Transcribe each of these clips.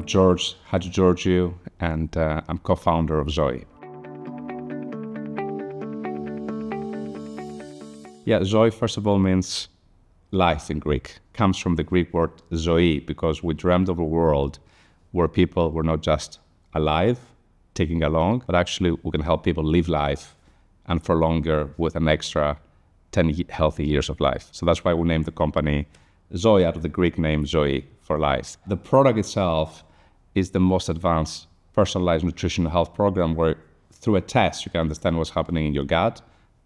George Hadjigeorgiou, and I'm co-founder of Zoe. Yeah, Zoe, first of all, means life in Greek. Comes from the Greek word Zoe, because we dreamed of a world where people were not just alive, ticking along, but actually we can help people live life and for longer with an extra 10 healthy years of life. So that's why we named the company Zoe, out of the Greek name Zoe, for life. The product itself is the most advanced personalized nutrition and health program where through a test you can understand what's happening in your gut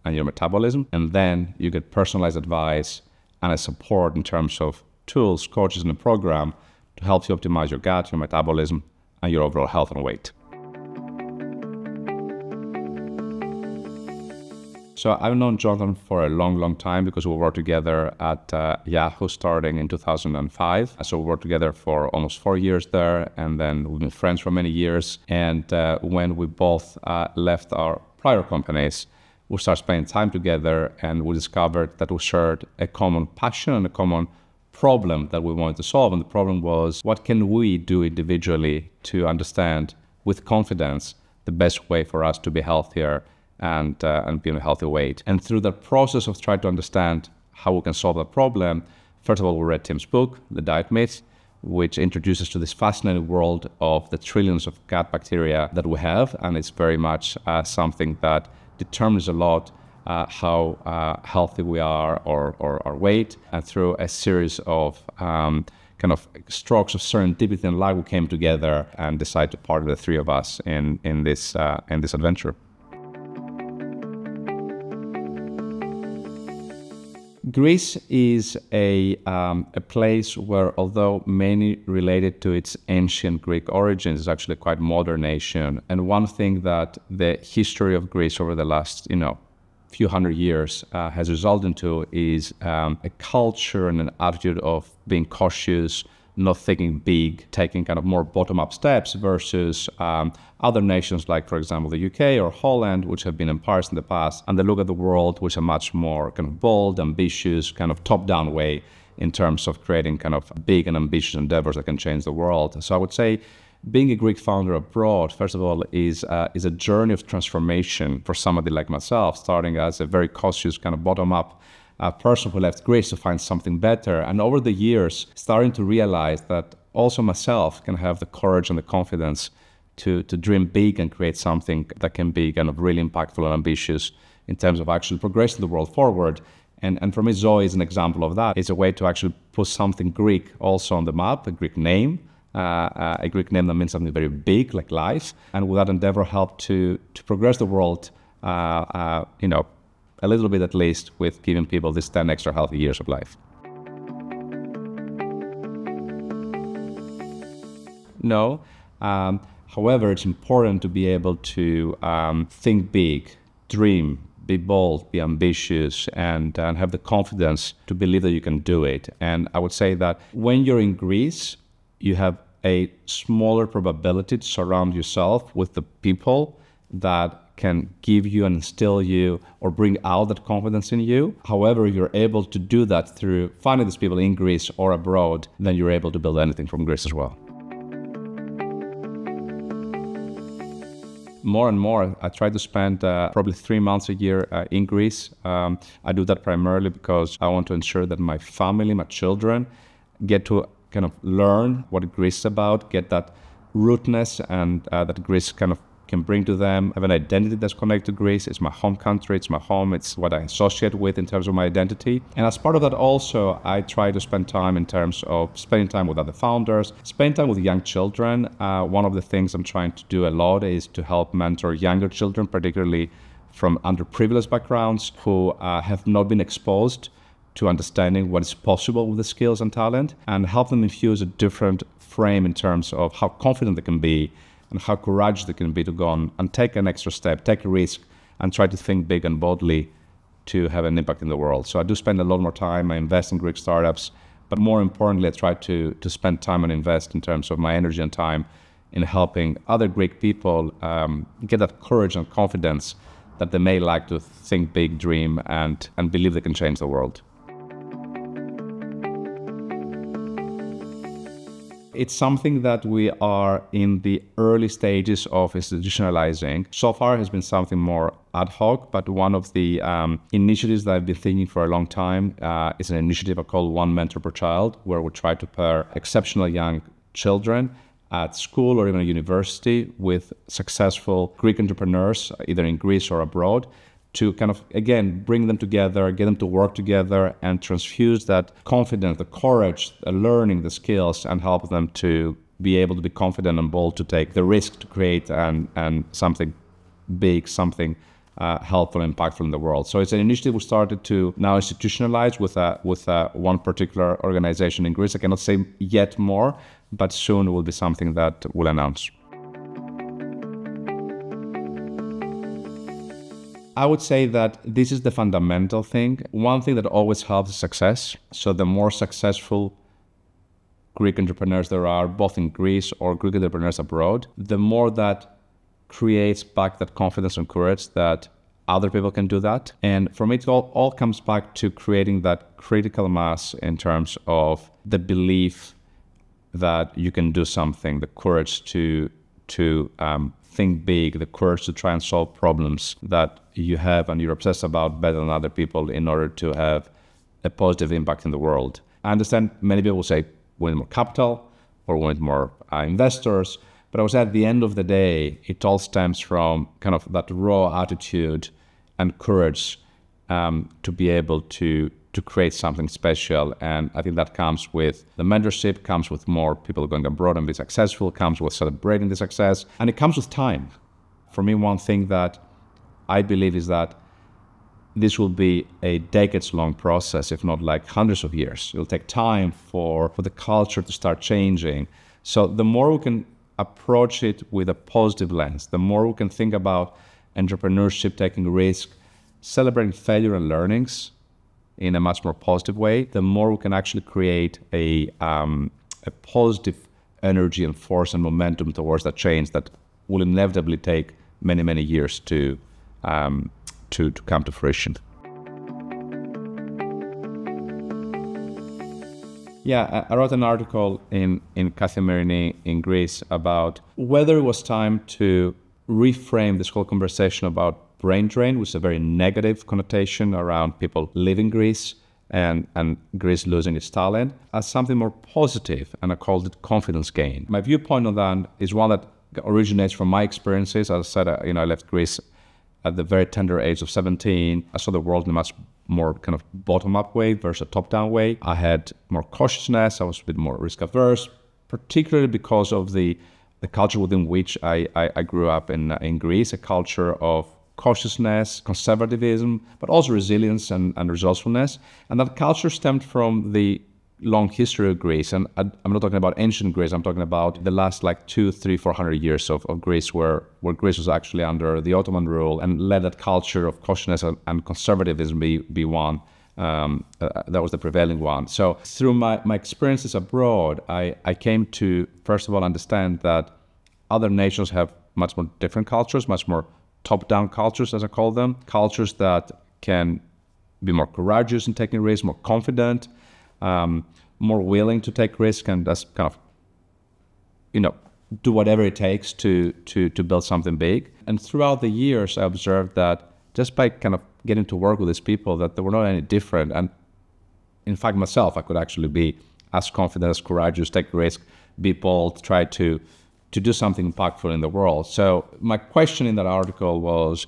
and your metabolism, and then you get personalized advice and a support in terms of tools, coaches in the program to help you optimize your gut, your metabolism, and your overall health and weight. So I've known Jonathan for a long time because we worked together at Yahoo starting in 2005. So we worked together for almost 4 years there, and then we've been friends for many years. And when we both left our prior companies, we started spending time together, and we discovered that we shared a common passion and a common problem that we wanted to solve. And the problem was, what can we do individually to understand with confidence the best way for us to be healthier and be in a healthy weight? And through the process of trying to understand how we can solve that problem, first of all, we read Tim's book, The Diet Myth, which introduces to this fascinating world of the trillions of gut bacteria that we have. And it's very much something that determines a lot how healthy we are or our weight. And through a series of kind of strokes of serendipity and luck, we came together and decided to partner, the three of us, in this adventure. Greece is a place where, although many relate it to its ancient Greek origins, it's actually a quite modern nation. And one thing that the history of Greece over the last, few hundred years has resulted into is a culture and an attitude of being cautious, not thinking big, taking kind of more bottom-up steps versus other nations like, for example, the UK or Holland, which have been empires in the past, and they look at the world which are much more kind of bold, ambitious, kind of top-down way in terms of creating kind of big and ambitious endeavors that can change the world. So I would say being a Greek founder abroad, first of all, is a journey of transformation for somebody like myself, starting as a very cautious kind of bottom-up person who left Greece to find something better. And over the years, starting to realize that also myself can have the courage and the confidence to dream big and create something that can be kind of really impactful and ambitious in terms of actually progressing the world forward. And for me, Zoe is an example of that. It's a way to actually put something Greek also on the map, a Greek name that means something very big, like life. And with that endeavor, help to progress the world, a little bit at least, with giving people this 10 extra healthy years of life. No. However, it's important to be able to think big, dream, be bold, be ambitious, and have the confidence to believe that you can do it. And I would say that when you're in Greece, you have a smaller probability to surround yourself with the people that can give you and instill you or bring out that confidence in you. However, if you're able to do that through finding these people in Greece or abroad, then you're able to build anything from Greece as well. More and more, I try to spend probably 3 months a year in Greece. I do that primarily because I want to ensure that my family, my children, get to kind of learn what Greece is about, get that rootness and that Greece kind of can bring to them, have an identity that's connected to Greece. It's my home country, it's my home, it's what I associate with in terms of my identity. And as part of that also, I try to spend time in terms of spending time with other founders, spending time with young children. One of the things I'm trying to do a lot is to help mentor younger children, particularly from underprivileged backgrounds who have not been exposed to understanding what is possible with the skills and talent, and help them infuse a different frame in terms of how confident they can be and how courageous they can be to go on and take an extra step, take a risk, and try to think big and boldly to have an impact in the world. So I do spend a lot more time. I invest in Greek startups, but more importantly, I try to spend time and invest in terms of my energy and time in helping other Greek people get that courage and confidence that they may like to think big, dream, and believe they can change the world. It's something that we are in the early stages of institutionalizing. So far, it has been something more ad hoc, but one of the initiatives that I've been thinking for a long time is an initiative I call One Mentor Per Child, where we try to pair exceptional young children at school or even at university with successful Greek entrepreneurs, either in Greece or abroad, to kind of, again, bring them together, get them to work together and transfuse that confidence, the courage, the learning, the skills, and help them to be able to be confident and bold to take the risk to create and something big, something helpful and impactful in the world. So it's an initiative we started to now institutionalize with one particular organization in Greece. I cannot say yet more, but soon it will be something that we'll announce. I would say that this is the fundamental thing. One thing that always helps is success. So the more successful Greek entrepreneurs there are, both in Greece or Greek entrepreneurs abroad, the more that creates back that confidence and courage that other people can do that. And for me, it all comes back to creating that critical mass in terms of the belief that you can do something, the courage to think big, the courage to try and solve problems that you have and you're obsessed about better than other people in order to have a positive impact in the world. I understand many people will say we need more capital or we need more investors, but I would say at the end of the day, it all stems from kind of that raw attitude and courage to be able to create something special. And I think that comes with the mentorship, comes with more people going abroad and be successful, comes with celebrating the success, and it comes with time. For me, one thing that I believe is that this will be a decades-long process, if not like hundreds of years. It'll take time for the culture to start changing. So the more we can approach it with a positive lens, the more we can think about entrepreneurship, taking risk, celebrating failure and learnings in a much more positive way, the more we can actually create a positive energy and force and momentum towards that change that will inevitably take many, many years to come to fruition. Yeah, I wrote an article in Kathimerini in Greece about whether it was time to reframe this whole conversation about brain drain, which is a very negative connotation around people leaving Greece and Greece losing its talent, as something more positive, and I called it confidence gain. My viewpoint on that is one that originates from my experiences. As I said, I left Greece at the very tender age of 17. I saw the world in a much more kind of bottom-up way versus a top-down way. I had more cautiousness. I was a bit more risk-averse, particularly because of the culture within which I grew up in Greece, a culture of cautiousness, conservatism, but also resilience and resourcefulness. And that culture stemmed from the long history of Greece. And I'm not talking about ancient Greece, I'm talking about the last like 200, 300, 400 years of Greece where Greece was actually under the Ottoman rule and let that culture of cautiousness and conservatism be one. That was the prevailing one. So through my experiences abroad, I came to, first of all, understand that other nations have much more different cultures, much more top-down cultures, as I call them, cultures that can be more courageous in taking risks, more confident, more willing to take risk, and just kind of, do whatever it takes to build something big. And throughout the years, I observed that just by kind of getting to work with these people, that they were not any different. And in fact, myself, I could actually be as confident, as courageous, take risk, be bold, try to do something impactful in the world. So my question in that article was,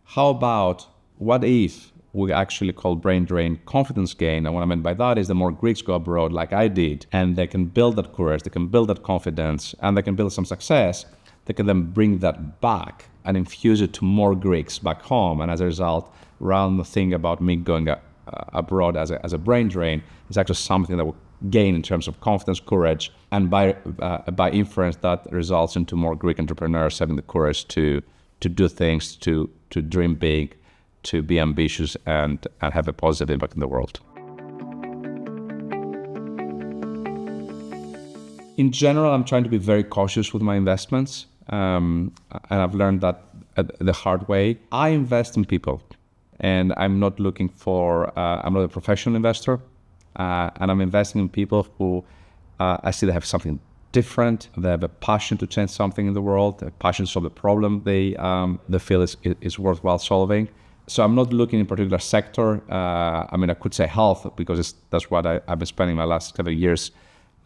how about, what if we actually call brain drain confidence gain? And what I meant by that is the more Greeks go abroad like I did, and they can build that courage, they can build that confidence, and they can build some success, they can then bring that back and infuse it to more Greeks back home. And as a result, rather than think about me going abroad as a brain drain, it's actually something that will gain in terms of confidence, courage, and by inference that results into more Greek entrepreneurs having the courage to do things, to dream big, to be ambitious, and have a positive impact in the world. In general, I'm trying to be very cautious with my investments, and I've learned that the hard way. I invest in people, and I'm not looking for, I'm not a professional investor. And I'm investing in people who I see they have something different. They have a passion to change something in the world, a passion to solve a problem they feel is worthwhile solving. So I'm not looking in a particular sector. I mean, I could say health because that's what I've been spending my last several years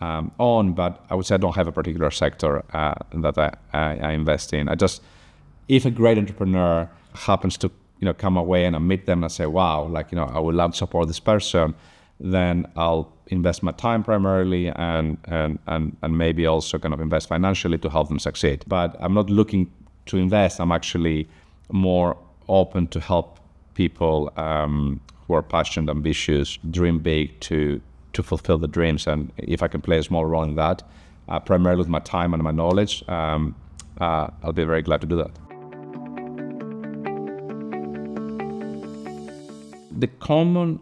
on, but I would say I don't have a particular sector that I invest in. If a great entrepreneur happens to come away and I meet them and I say, wow, like, I would love to support this person, then I'll invest my time primarily and maybe also kind of invest financially to help them succeed. But I'm not looking to invest. I'm actually more open to help people who are passionate, ambitious, dream big to fulfill the dreams. And if I can play a small role in that, primarily with my time and my knowledge, I'll be very glad to do that. The common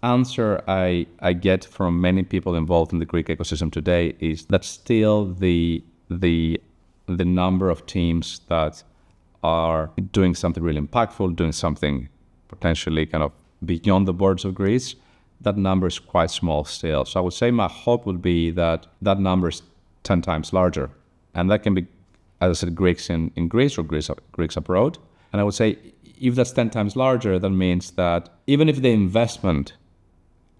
answer I get from many people involved in the Greek ecosystem today is that still the number of teams that are doing something really impactful, doing something potentially kind of beyond the borders of Greece, that number is quite small still. So I would say my hope would be that number is 10 times larger. And that can be, as I said, Greeks in Greece or Greeks abroad. And I would say if that's 10 times larger, that means that even if the investment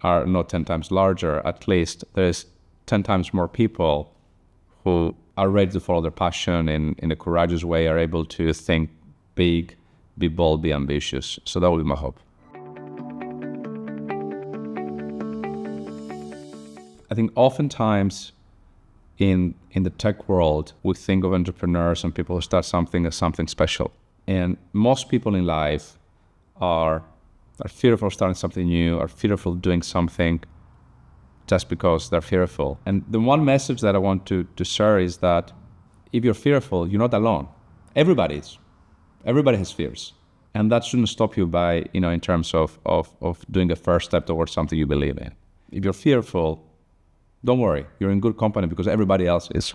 are not 10 times larger, at least there's 10 times more people who are ready to follow their passion in a courageous way, are able to think big, be bold, be ambitious. So that would be my hope. I think oftentimes in the tech world, we think of entrepreneurs and people who start something as something special. And most people in life are fearful of starting something new, are fearful of doing something just because they're fearful. And the one message that I want to share is that if you're fearful, you're not alone. Everybody is. Everybody has fears. And that shouldn't stop you by, in terms of doing a first step towards something you believe in. If you're fearful, don't worry. You're in good company because everybody else is.